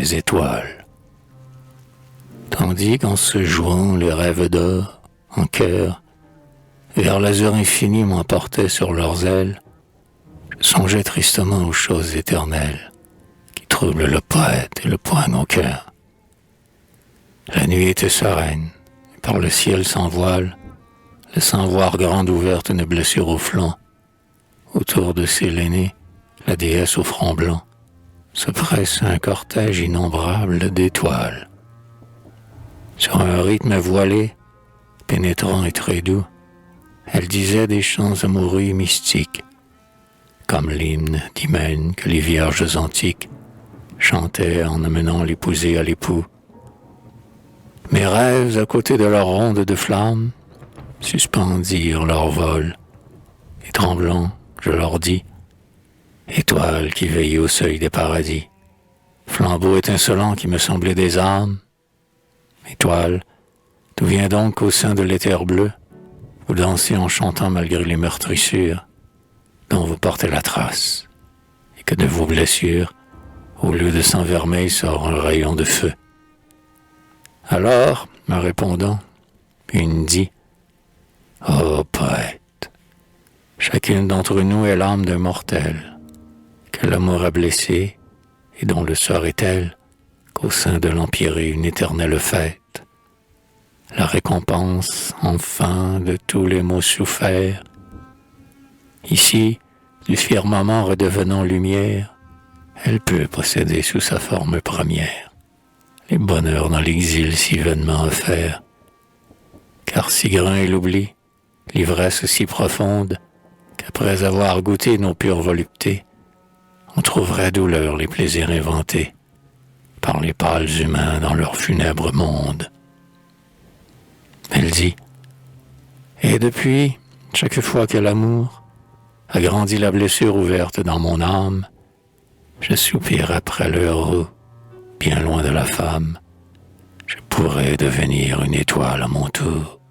les étoiles. Tandis qu'en se jouant les rêves d'or, en chœur, vers l'azur infini m'emportaient sur leurs ailes, je songeais tristement aux choses éternelles qui troublent le poète et le poignent au cœur. La nuit était sereine, et par le ciel sans voile, laissant voir grande ouverte une blessure au flanc. Autour de Sélénée, la déesse au front blanc, se presse un cortège innombrable d'étoiles. Sur un rythme voilé, pénétrant et très doux, elle disait des chants amoureux et mystiques, comme l'hymne d'Hymène que les vierges antiques chantaient en amenant l'épousée à l'époux. Mes rêves, à côté de leur ronde de flammes, suspendirent leur vol, et tremblant, je leur dis, étoiles qui veillent au seuil des paradis, flambeaux étincelants qui me semblaient des âmes, étoiles, d'où vient donc qu'au sein de l'éther bleu, vous dansez en chantant malgré les meurtrissures dont vous portez la trace, et que de vos blessures, au lieu de sang vermeil, sort un rayon de feu. Alors, me répondant, une dit, ô poète, chacune d'entre nous est l'âme d'un mortel, que l'amour a blessé, et dont le sort est tel qu'au sein de l'empyrée une éternelle fête, la récompense, enfin, de tous les maux soufferts. Ici, du firmament redevenant lumière, elle peut posséder sous sa forme première les bonheurs dans l'exil si vainement offert. Car si grand est l'oubli, l'ivresse si profonde, qu'après avoir goûté nos pures voluptés, on trouverait douleur les plaisirs inventés par les pâles humains dans leur funèbre monde. Elle dit, et depuis, chaque fois que l'amour agrandit la blessure ouverte dans mon âme, je soupire après l'heureux, bien loin de la femme, je pourrais devenir une étoile à mon tour.